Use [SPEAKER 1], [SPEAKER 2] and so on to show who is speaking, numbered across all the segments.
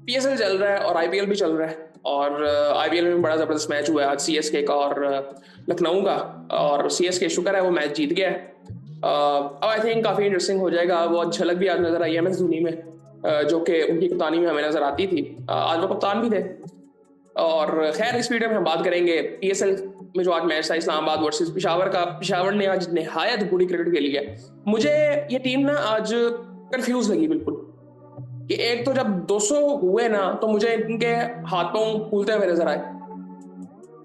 [SPEAKER 1] PSL चल रहा है और आईपीएल भी चल रहा है और आईपीएल में बड़ा जबरदस्त मैच हुआ है आज सीएसके का और लखनऊ का। और सीएसके शुक्र है वो मैच जीत गया है। अब आई थिंक काफी इंटरेस्टिंग हो जाएगा। वो झलक भी आज नजर आई है एमएस धोनी में, जो कि उनकी कप्तानी में हमें नजर आती थी। आज वो कप्तान भी थे। और खैर इस वीडियो में हम बात करेंगे पीएसएल में जो आज मैच था इस्लामाबाद वर्सेस पिशावर का। पिशावर ने आज निहायत बुरी क्रिकेट खेली है। मुझे ये टीम ना आज कंफ्यूज लगी बिल्कुल कि एक तो जब 200 हुए ना तो मुझे इनके हाथ पांव फूलते हुए नजर आए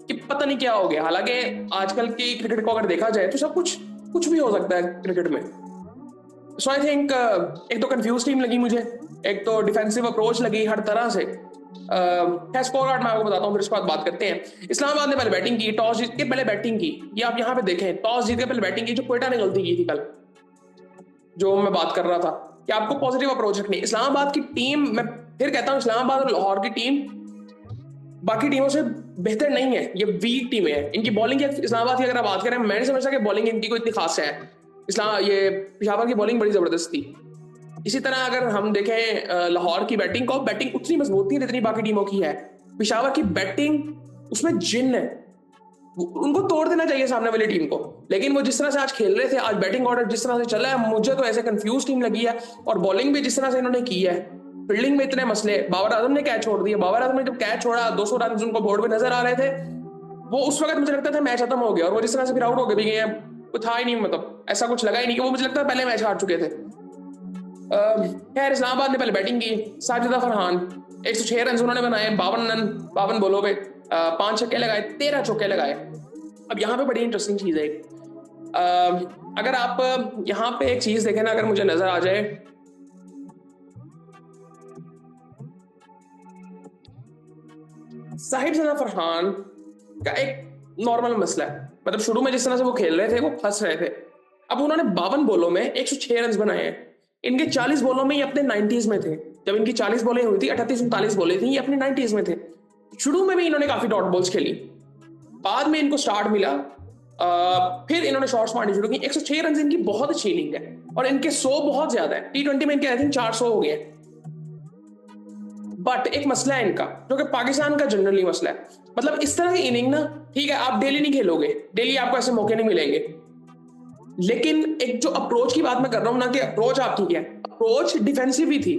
[SPEAKER 1] कि पता नहीं क्या हो गया। हालांकि आजकल की क्रिकेट को अगर देखा जाए तो सब कुछ कुछ भी हो सकता है क्रिकेट में। सो आई थिंक एक तो कंफ्यूज टीम लगी मुझे, एक तो डिफेंसिव अप्रोच लगी हर तरह से। स्कोर कार्ड मैं आपको बताता हूँ फिर इसके बाद बात करते हैं। इस्लामाबाद ने पहले बैटिंग की, टॉस जीत के पहले बैटिंग की। ये आप यहाँ पे देखें, टॉस जीत के पहले बैटिंग की। जो क्वेटा ने गलती की थी कल, जो मैं बात कर रहा था कि आपको पॉजिटिव अप्रोच रखनी। इस्लामाबाद की टीम, मैं फिर कहता हूँ इस्लामाबाद और लाहौर की टीम बाकी टीमों से बेहतर नहीं है। ये वीक टीम है। इनकी बॉलिंग की इस्लामाबाद की अगर आप बात करें, मैं नहीं समझता कि बॉलिंग इनकी कोई इतनी खास है। ये पिशावर की बॉलिंग बड़ी जबरदस्त थी। इसी तरह अगर हम देखें लाहौर की बैटिंग को, बैटिंग उतनी मजबूत नहीं जितनी बाकी टीमों की है। पिशावर की बैटिंग उसमें जिन है, उनको तोड़ देना चाहिए सामने वाली टीम को। लेकिन वो जिस तरह से आज खेल रहे थे, आज बैटिंग ऑर्डर जिस तरह से चला है, मुझे तो ऐसे कंफ्यूज टीम लगी है। और बॉलिंग भी जिस तरह से इन्होंने की है, फील्डिंग में इतने मसले। बाबर आजम ने कैच छोड़ दिया। बाबर आजम ने जब कैच छोड़ा 200 रन उनको बोर्ड पे नजर आ रहे थे, वो उस वक्त मुझे लगता था मैच खत्म हो गया। और वो जिस तरह से फिर आउट हो गए भी गए, कुछ था ही नहीं, मतलब ऐसा कुछ लगा ही नहीं कि वो, मुझे लगता है पहले मैच हार चुके थे। खैर इस्लामाबाद ने पहले बैटिंग की। साजिदा फरहान 106 रन उन्होंने बनाए, 52 बॉलों पे 5 छक्के लगाए, 13 चौके लगाए। अब यहाँ पे बड़ी इंटरेस्टिंग चीज है। अगर आप यहाँ पे एक चीज देखें ना, अगर मुझे नजर आ जाए, साहिबजादा फरहान का एक नॉर्मल मसला है। मतलब शुरू में जिस तरह से वो खेल रहे थे वो फंस रहे थे। अब उन्होंने 52 बॉलों में 106 रन बनाए हैं। इनके 40 बॉलों में ये अपने 90s में थे। जब इनकी 40 बॉलें हुई थी, 38-39 बॉलें थी, ये अपने 90s में थे। शुरू में भी इन्होंने काफी डॉट बॉल्स खेली, बाद में इनको स्टार्ट मिला। फिर इन्होंने शॉट्स मारनी शुरू की। 106 रन इनकी बहुत अच्छी इनिंग है और इनके 100 बहुत ज्यादा है। T20 में इनके आई थिंक 400 हो गए। बट एक मसला है इनका, जो कि पाकिस्तान का जनरली मसला है। मतलब इस तरह की इनिंग ना, ठीक है आप डेली नहीं खेलोगे, डेली आपको ऐसे मौके नहीं मिलेंगे। लेकिन एक जो अप्रोच की बात मैं कर रहा हूं ना, कि अप्रोच आपकी क्या है, अप्रोच डिफेंसिव ही थी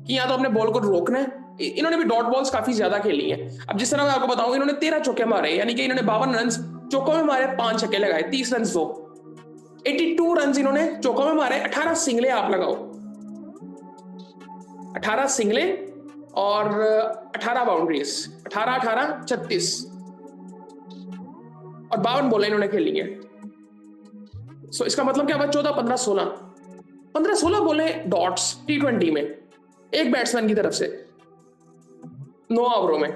[SPEAKER 1] कि या तो अपने बॉल को रोकना है। इन्होंने भी डॉट बॉल्स काफी ज्यादा खेली हैं। अब जिस तरह मैं आपको बताऊं, इन्होंने 13 चौके मारे, यानी कि इन्होंने 52 रन चौकों में मारे, 5 छक्के लगाए, 30 रन दो, 82 रन इन्होंने चौकों में मारे। 18 सिंगले आप लगाओ, 18 सिंगले और 18 बाउंड्रीज, 18-18 36 और 52 बॉलें इन्होंने खेली है। सो इसका मतलब क्या हुआ, 14-15-16 15-16 बॉलें डॉट्स T20 में एक बैट्समैन की तरफ से 9 ओवरों में।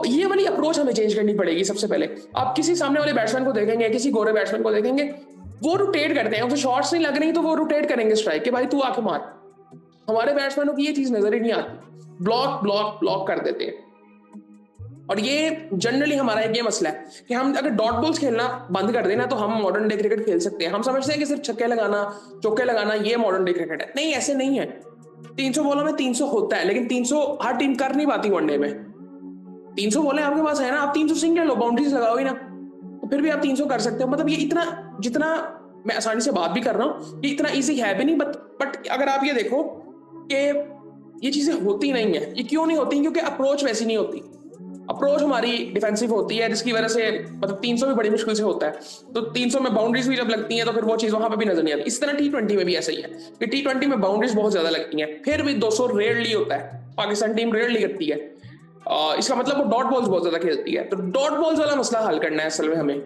[SPEAKER 1] ये वाली अप्रोच हमें चेंज करनी पड़ेगी। सबसे पहले आप किसी सामने वाले बैट्समैन को देखेंगे, किसी गोरे बैट्समैन को देखेंगे, वो रोटेट करते हैं, उसे शॉट्स नहीं लग रही तो वो रोटेट करेंगे स्ट्राइक के, भाई तू आके मार। हमारे बैट्समैनों की ये चीज नजर ही नहीं आती, ब्लॉक ब्लॉक ब्लॉक कर देते हैं। और ये जनरली हमारा एक ये मसला है कि हम अगर डॉट बॉल्स खेलना बंद कर देना तो हम मॉडर्न डे क्रिकेट खेल सकते हैं। हम समझते हैं कि सिर्फ छक्के लगाना, चौके लगाना ये मॉडर्न डे क्रिकेट है। नहीं, ऐसे नहीं है। 300 बॉलों में 300 होता है, लेकिन 300 हर टीम कर नहीं पाती वनडे में। 300 बॉलें आपके पास है ना, आप 300 सिंगल लो, बाउंड्रीज लगाओ ही ना, तो फिर भी आप 300 कर सकते हो। मतलब ये इतना, जितना मैं आसानी से बात भी कर रहा हूँ, ये इतना ईजी है भी नहीं। बट अगर आप ये देखो कि ये चीजें होती नहीं है। ये क्यों नहीं होती? क्योंकि अप्रोच वैसी नहीं होती। अप्रोच हमारी डिफेंसिव होती है, जिसकी वजह से मतलब 300 भी बड़ी मुश्किल से होता है। तो 300 में बाउंड्रीज भी जब लगती हैं तो फिर वो चीज वहां पे भी नजर नहीं आती। इस तरह T20 में भी ऐसा ही है कि T20 में बाउंड्रीज बहुत ज्यादा लगती हैं, फिर भी 200 रेयरली होता है। पाकिस्तान टीम रेयरली करती है। इसका मतलब वो डॉट बॉल्स बहुत ज्यादा खेलती है। तो डॉट बॉल्स वाला मसला हल करना है असल में हमें।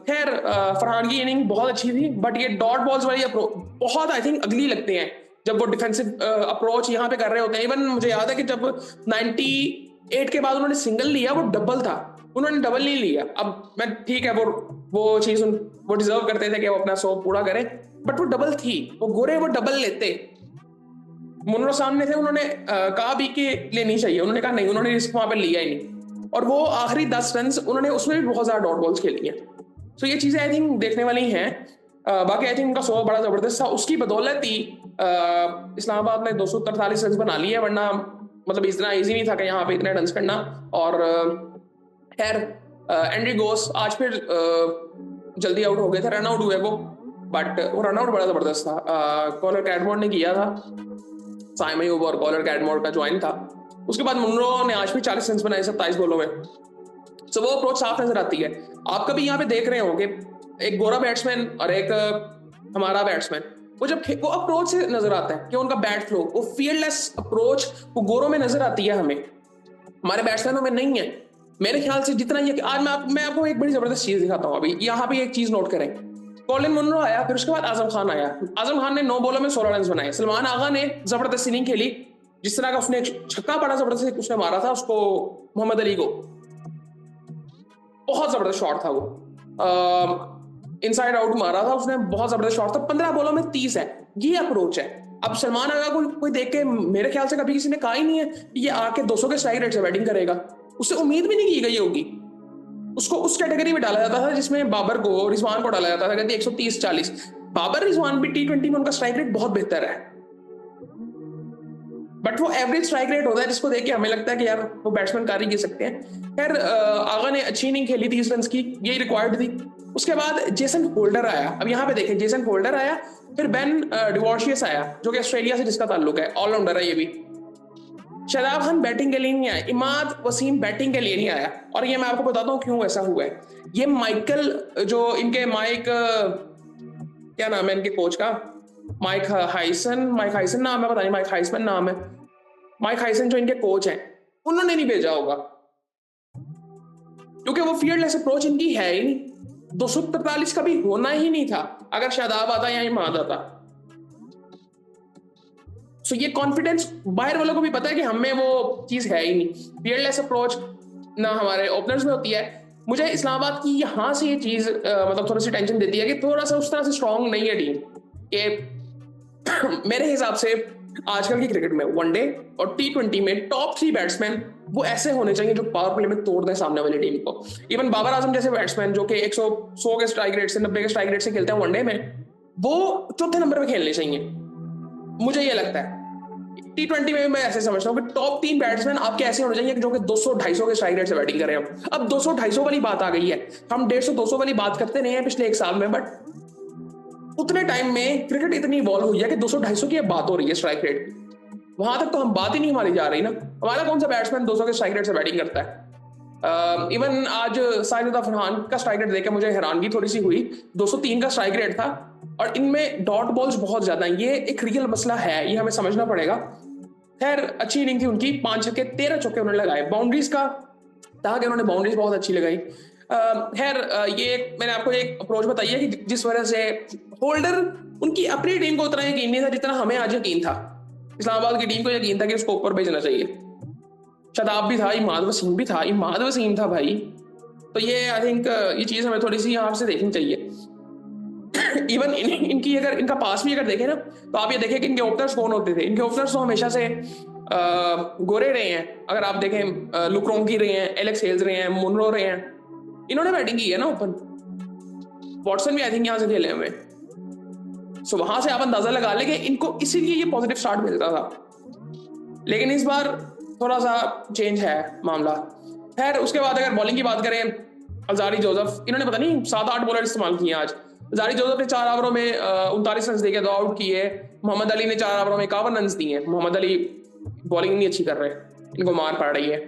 [SPEAKER 1] खैर फरहान की इनिंग बहुत अच्छी थी, बट ये डॉट बॉल्स वाली बहुत आई थिंक अगली लगते हैं जब वो डिफेंसिव अप्रोच यहाँ पे कर रहे होते हैं। इवन मुझे याद है कि जब 98 के बाद उन्होंने सिंगल लिया, वो डबल था, उन्होंने डबल नहीं लिया। अब मैं ठीक है, वो चीज वो डिजर्व करते थे कि वो अपना 100 पूरा करें, बट वो डबल थी। वो गोरे वो डबल लेते, मुनरो सामने थे, उन्होंने कहा भी कि लेनी चाहिए, उन्होंने कहा नहीं, उन्होंने रिस्क वहां पर लिया ही नहीं। और वो आखिरी 10 रन उन्होंने उसमें भी बहुत ज्यादा डॉट बॉल्स खेली हैं। तो ये चीजें आई थिंक देखने वाली हैं। बाकी आई थिंक उनका 100 बड़ा जबरदस्त था, उसकी बदौलत ही इस्लामाबाद ने 243 रन बना लिए, वरना मतलब इतना इजी नहीं था कि यहाँ पे इतने रन करना। और खैर एंड्री गोस आज फिर जल्दी आउट हो गए थे, रन आउट हुए वो, बट वो रन आउट बड़ा जबरदस्त था। कॉलर कैटमोर ने किया था, साइमन यूब और कॉलर कैटमोर का ज्वाइन था। उसके बाद मुनरो ने आज भी 40 रन बनाए 27 बॉलों में। सो वो अप्रोच साफ नजर आती है। आप कभी यहाँ पे देख रहे हो कि एक गोरा बैट्समैन और एक हमारा बैट्समैन, वो जब वो अप्रोच से नजर आता है कि उनका बैट फ्लो, वो फील्डलेस अप्रोच वो गोरों में नजर आती है, हमें हमारे बैट्समैनों में नहीं है मेरे ख्याल से जितना ये। आज मैं आपको एक बड़ी जबरदस्त चीज दिखाता हूँ। अभी यहाँ पे एक चीज नोट करें, कॉलिन मुनरो आया, फिर उसके बाद आजम खान आया। आजम खान ने 9 बॉलों में 16 रन बनाए। सलमान आगा ने जबरदस्त इनिंग खेली, जिस तरह का उसने एक छक्का पड़ा जबरदस्त उसने मारा था उसको, मोहम्मद अली को, बहुत जबरदस्त शॉट था वो, इनसाइड आउट मारा था उसने, बहुत जबरदस्त शॉट था। 15 बॉलों में 30 है, ये अप्रोच है। अब सलमान आगा को कोई देख के मेरे ख्याल से कभी किसी ने कहा ही नहीं है कि ये आके 200 के स्ट्राइक रेट से बैटिंग करेगा, उससे उम्मीद भी नहीं की गई होगी। उसको उस कैटेगरी में डाला जाता था जिसमें बाबर को, रिजवान को डाला जाता था, कहते 130-40। बाबर रिजवान भी T20 में उनका स्ट्राइक रेट बहुत बेहतर है, बट वो एवरेज स्ट्राइक रेट होता है जिसको देख के हमें लगता है कि यार वो बैट्समैन कार ही गिर सकते हैं। खैर आगा ने अच्छी इनिंग खेली 30 रन की, यही रिक्वायर्ड थी। उसके बाद जेसन होल्डर आया। अब यहाँ पे देखें, जेसन होल्डर आया, फिर बेन डिवॉर्शियस आया जो कि ऑस्ट्रेलिया से जिसका ताल्लुक है, ऑलराउंडर है ये भी। शादाब खान बैटिंग के लिए नहीं आया, इमाद वसीम बैटिंग के लिए नहीं आया, और ये मैं आपको बताता हूँ क्यों ऐसा हुआ है। ये माइकल, जो इनके माइक, क्या नाम है इनके कोच का, माइक हाइसन नाम है, पता नहीं, माइक हाइसमैन नाम है, माइक हाइसन जो इनके कोच हैं, उन्होंने नहीं भेजा होगा, क्योंकि वो फील्डलेस अप्रोच इनकी है ही नहीं। 243 का भी होना ही नहीं था अगर शादाब आता या इमाद आता। सो ये कॉन्फिडेंस बाहर वालों को भी पता है कि हमें वो चीज है ही नहीं, फील्डलेस अप्रोच ना हमारे ओपनर्स में होती है। मुझे इस्लामाबाद की यहाँ से ये चीज मतलब थोड़ी सी टेंशन देती है कि थोड़ा सा उस तरह से स्ट्रांग नहीं है टीम कि मेरे हिसाब से आजकल की क्रिकेट में वनडे और T20 में टॉप 3 बैट्समैन वो ऐसे होने चाहिए जो पावर प्ले में तोड़ दें सामने वाली टीम को। इवन बाबर आजम जैसे बैट्समैन जो कि 100 के स्ट्राइक रेट से 90 के स्ट्राइक रेट से खेलते हैं वनडे में, वो चौथे नंबर पे खेलने चाहिए, मुझे ये लगता है। T20 में मैं ऐसे समझता हूँ कि टॉप 3 बैट्समैन आपके ऐसे होने चाहिए जो कि 200-250 के स्ट्राइक रेट से बैटिंग करें। अब 200-250 वाली बात आ गई है, हम 150-200 वाली बात करते नहीं है पिछले 1 साल में, बट उतने टाइम में क्रिकेट इतनी इवॉल्व हुई है कि 200-250 की बात हो रही है स्ट्राइक रेट की। वहां तक तो हम बात ही नहीं हमारी जा रही ना। हमारा कौन सा बैट्समैन 200 के स्ट्राइक रेट से बैटिंग करता है। इवन आज साजिद फरहान का स्ट्राइक रेट देखकर मुझे हैरानगी थोड़ी सी हुई, 203 का स्ट्राइक रेट था, और इनमें डॉट बॉल्स बहुत ज्यादा हैं। ये एक रियल मसला है, ये हमें समझना पड़ेगा। खैर अच्छी इनिंग थी उनकी, 5 छक्के 13 चौके उन्होंने लगाए। बाउंड्रीज का था कि उन्होंने बाउंड्रीज बहुत अच्छी लगाई। खैर ये मैंने आपको एक अप्रोच बताई है कि जिस वजह से होल्डर, उनकी अपनी टीम को उतना यकीन नहीं था जितना हमें आज यकीन था। इस्लामाबाद की टीम को यकीन था कि उसको ऊपर भेजना चाहिए। शादाब भी था, इमाद वसीम भी था, इमाद वसीम था भाई। तो ये आई थिंक ये चीज हमें थोड़ी सी यहाँ से देखनी चाहिए। इवन इनकी अगर इनका पास भी अगर देखें ना, तो आप ये देखें कि इनके ओपनर्स कौन होते थे। इनके ओपनर्स तो हमेशा से गोरे रहे हैं। अगर आप देखें, लुक्रोंकी रहे हैं, एलेक्स हेल्स रहे हैं, मुनरो रहे हैं, इन्होंने बैटिंग की है ना ओपन। वॉटसन भी आई थिंक यहाँ से खेले हुए। सो वहां से आप अंदाजा लगा ले कि इनको इसीलिए ये पॉजिटिव स्टार्ट मिलता था। लेकिन इस बार थोड़ा सा चेंज है मामला। खैर उसके बाद अगर बॉलिंग की बात करें, अजारी जोसेफ, इन्होंने पता नहीं 7-8 बॉलर इस्तेमाल किए आज। अजारी जोसेफ ने 4 ओवरों में 39 रन देके 2 आउट किए। मोहम्मद अली ने 4 ओवरों में 51 रन दिए। मोहम्मद अली बॉलिंग नहीं अच्छी कर रहे, इनको मार पड़ रही है।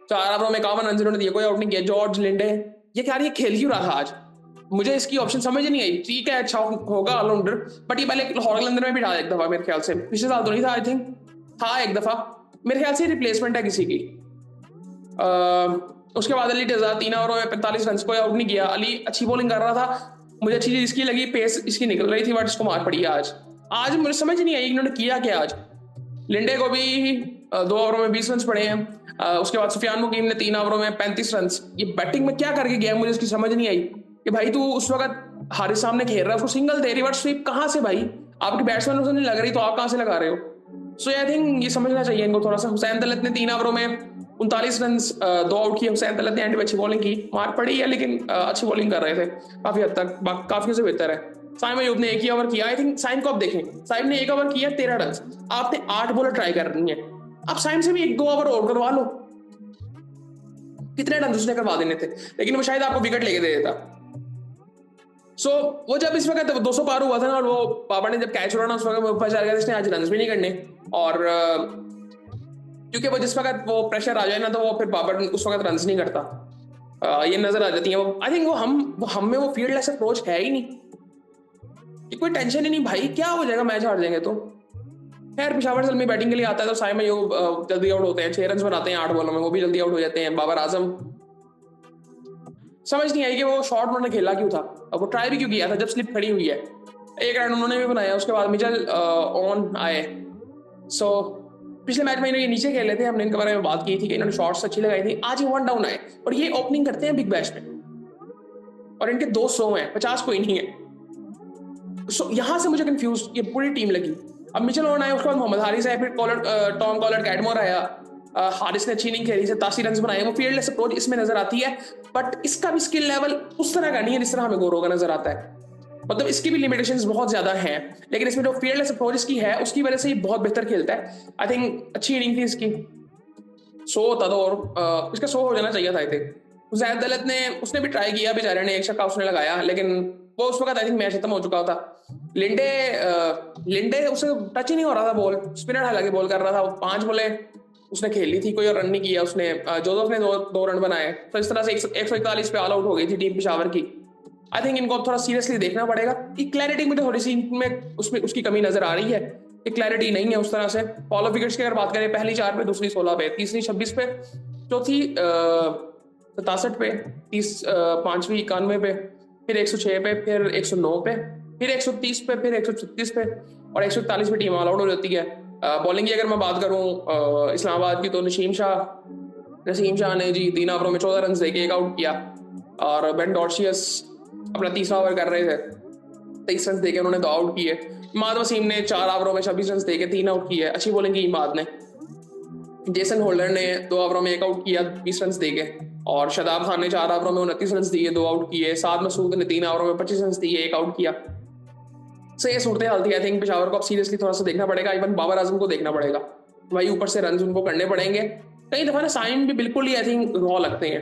[SPEAKER 1] 4 ओवरों में 51 रन इन्होंने दिए, कोई आउट नहीं किया। जॉर्ज लिंडे, ये क्या, ये खेल क्यों रहा था आज, मुझे इसकी ऑप्शन समझ नहीं आई। ठीक है अच्छा होगा ऑलराउंडर, बट ये पहले लाहौर कलंदर में भी डाला एक दफा मेरे ख्याल से, पिछले साल तो नहीं था, आई थिंक था एक दफा मेरे ख्याल से, रिप्लेसमेंट है किसी की। उसके बाद अली टजा 3 ओवरों में 45 रन, कोई आउट नहीं किया। अली अच्छी बॉलिंग कर रहा था, मुझे अच्छी चीज इसकी लगी, पेस इसकी निकल रही थी, बट इसको मार पड़ी आज। आज मुझे समझ नहीं आई इन्होंने किया क्या आज। लिंडे को भी 2 ओवरों में 20 रन पड़े हैं। उसके बाद सुफियान मुकीम ने 3 ओवरों में 35 रन। ये बैटिंग में क्या करके गया, मुझे इसकी समझ नहीं आई कि भाई तू उस वक्त हारिस सामने खेल रहा है, उसको सिंगल दे, रिवर्स स्वीप कहाँ से भाई, आपकी बैट्समैन उसे नहीं लग रही तो आप कहाँ से लगा रहे हो। सो आई थिंक ये समझना चाहिए इनको थोड़ा सा। हुसैन दलत ने 3 ओवरों में 39 रन 2 आउट किए। हुसैन तलत ने एंड में अच्छी बॉलिंग की, मार पड़ी है लेकिन अच्छी बॉलिंग कर रहे थे काफी हद तक, काफी से बेहतर है। साइम अयूब ने एक ही ओवर किया। आई थिंक साइम को आप देखें, साइम ने एक ओवर किया 13 रन, आपने 8 बॉलर ट्राई कर रही है, आप साइम से भी 1-2 ओवर और करवा लो, कितने रन उसने करवा देने थे, लेकिन वो शायद आपको विकेट लेके दे देता। सो वो जब इस वक्त 200 पार हुआ था ना, और वो बाबर ने जब कैच उड़ाना उस वक्त वो ऊपर चल गया, इसने आज रन भी नहीं करने, और क्योंकि वो जिस वक्त वो प्रेशर आ जाए ना, तो वो फिर बाबर उस वक्त रन नहीं करता। ये नजर आ जाती है वो। आई थिंक वो हम में वो फील्डलेस अप्रोच है ही नहीं कि कोई टेंशन ही नहीं भाई, क्या हो जाएगा मैच हार जाएंगे तो। खैर पिशावर जल्दी बैटिंग के लिए आता है तो साइम अयूब जल्दी आउट होते हैं, 6 रन बनाते हैं 8 बॉलों में, वो भी जल्दी आउट हो जाते हैं। बाबर आजम समझ नहीं आई कि वो शॉट उन्होंने खेला क्यों था, अब वो ट्राई भी क्यों किया था जब स्लिप खड़ी हुई है। 1 रन उन्होंने भी बनाया, उसके बाद मिचेल ऑन आए। सो पिछले मैच में इन्होंने नीचे खेले थे, हमने इनके बारे में बात की थी कि इन्होंने शॉट्स अच्छी लगाई थी। आज ये 1 डाउन आए और ये ओपनिंग करते हैं बिग बैश में, और इनके 200 हैं, 50 कोई नहीं है। सो यहां से मुझे कंफ्यूज ये पूरी टीम लगी। अब मिचेल ऑन आए, उसके बाद मोहम्मद हारिस आए, फिर टॉम कॉलर कैटमोर आया। हारिस ने अच्छी इनिंग खेली, 87 रन बनाए। वो फील्डलेस अप्रोच इसमें नजर आती है, बट इसका भी स्किल लेवल उस तरह का नहीं है जिस तरह हमें गौरव का नजर आता है। मतलब इसकी भी लिमिटेशंस बहुत ज्यादा हैं, लेकिन इसमें जो फील्डलेस अप्रोच इसकी है उसकी वजह से ये बहुत बेहतर खेलता है। आई थिंक अच्छी इनिंग थी इसकी, 100 होता तो और इसका 100 हो जाना चाहिए था। आई थिंक हुसैन दलत ने उसने भी ट्राई किया बेचारे ने, एक छक्का उसने लगाया, लेकिन वो उस वक्त आई थिंक मैच खत्म हो चुका था। लिंडे लिंडे उसे टच ही नहीं हो रहा था बॉल, स्पिनर हालांकि बॉल कर रहा था। 5 बॉलें उसने खेली थी, कोई और रन नहीं किया उसने। जोसेफ ने दो रन बनाए, तो इस तरह से 141 पे ऑल आउट हो गई थी टीम पिशावर की। आई थिंक इनको थोड़ा सीरियसली देखना पड़ेगा। क्लैरिटी मुझे थोड़ी सी में उसमें उसकी कमी नजर आ रही है, क्लैरिटी नहीं है उस तरह से। फॉलो विकेट्स की अगर बात करें, पहली 4 पे, दूसरी 16 पे, तीसरी 26 पे, चौथी 67 पे, 5वीं 91 पे, फिर 106 पे, फिर 109 पे, फिर 130 पे, फिर 136 पे, और 141 पे टीम ऑल आउट हो जाती है। बॉलिंग की अगर मैं बात करूं इस्लामाबाद की, तो नसीम शाह ने जी 3 ओवरों में 14 रन देके 1 आउट किया, और बेन डॉर्शियस अपना तीसरा ओवर कर रहे थे, 23 रन देके उन्होंने 2 आउट किए। इमाद वसीम ने 4 ओवरों में 26 रन देके 3 आउट किए, अच्छी बॉलिंग की इमाद ने। जेसन होल्डर ने 2 ओवरों में 1 आउट किया 20 रन देके, और शादाब खान ने 4 ओवरों में 29 रन दिए, 2 आउट किए। साद मसूद ने 3 ओवरों में 25 रन दिए, 1 आउट किया। सो ये सूरत हाल थी। आई थिंक पेशावर को अब सीरियसली थोड़ा सा देखना पड़ेगा, इवन बाबर आजम को देखना पड़ेगा भाई, ऊपर से रन उनको करने पड़ेंगे। कई दफा ना साइम भी बिल्कुल ही आई थिंक रॉ लगते हैं,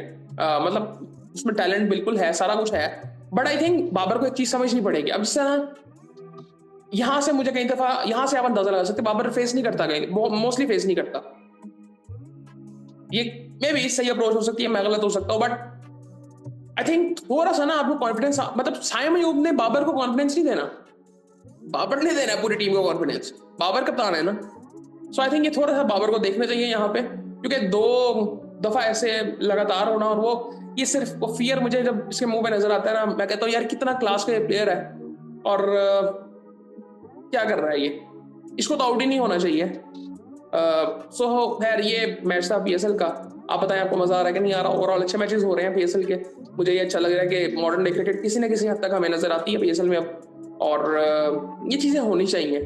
[SPEAKER 1] मतलब उसमें टैलेंट बिल्कुल है, सारा कुछ है, बट आई थिंक बाबर को एक चीज समझनी पड़ेगी। अब इससे ना यहाँ से मुझे कई दफा यहाँ से आप अंदाजा लगा सकते, बाबर फेस नहीं करता, कहीं मोस्टली फेस नहीं करता। ये मे भी सही अप्रोच हो सकती है, मैं गलत हो सकता हूँ, बट आई थिंक थोड़ा सा ना आपको कॉन्फिडेंस, मतलब साइम अयूब ने बाबर को कॉन्फिडेंस नहीं देना, बाबर ने देना है पूरी टीम को कॉन्फिडेंस, बाबर कप्तान है ना। सो आई थिंक ये थोड़ा सा बाबर को देखना चाहिए यहाँ पे, क्योंकि 2 दफा ऐसे लगातार होना, और वो ये सिर्फ वो फियर मुझे जब इसके मुंह पे नजर आता है ना, मैं कहता हूँ यार कितना क्लास का प्लेयर है, और क्या कर रहा है ये, इसको तो आउट ही नहीं होना चाहिए। सो खैर ये मैच था पीएसएल का। आप बताएं आपको मजा आ रहा है कि नहीं आ रहा। ओवरऑल अच्छे मैचेस हो रहे हैं पीएसएल के, मुझे ये अच्छा लग रहा है कि मॉडर्न डे क्रिकेट किसी न किसी हद तक हमें नजर आती है पीएसएल में अब, और ये चीजें होनी चाहिए।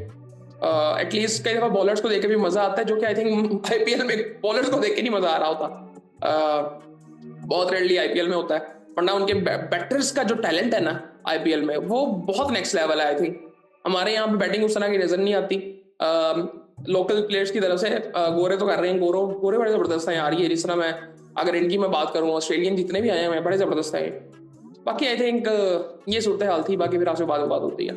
[SPEAKER 1] एटलीस्ट कई दफा बॉलर्स को देख के भी मजा आता है, जो कि आई थिंक आईपीएल में बॉलर्स को देख के नहीं मजा आ रहा होता, बहुत रेयरली आईपीएल में होता है, वरना उनके बैटर्स का जो टैलेंट है ना आईपीएल में, वो बहुत नेक्स्ट लेवल है। आई थिंक हमारे यहाँ पे बैटिंग उस तरह की नजर नहीं आती लोकल प्लेयर्स की तरफ से। गोरे तो कर रहे हैं, गोरे बड़े जबरदस्त हैं यार। ये जिस तरह मैं अगर इनकी मैं बात करूँ, ऑस्ट्रेलियन जितने भी आए हैं बड़े जबरदस्त हैं। बाकी आई थिंक ये सूरत हाल थी, बाकी फिर आपसे बात होती है।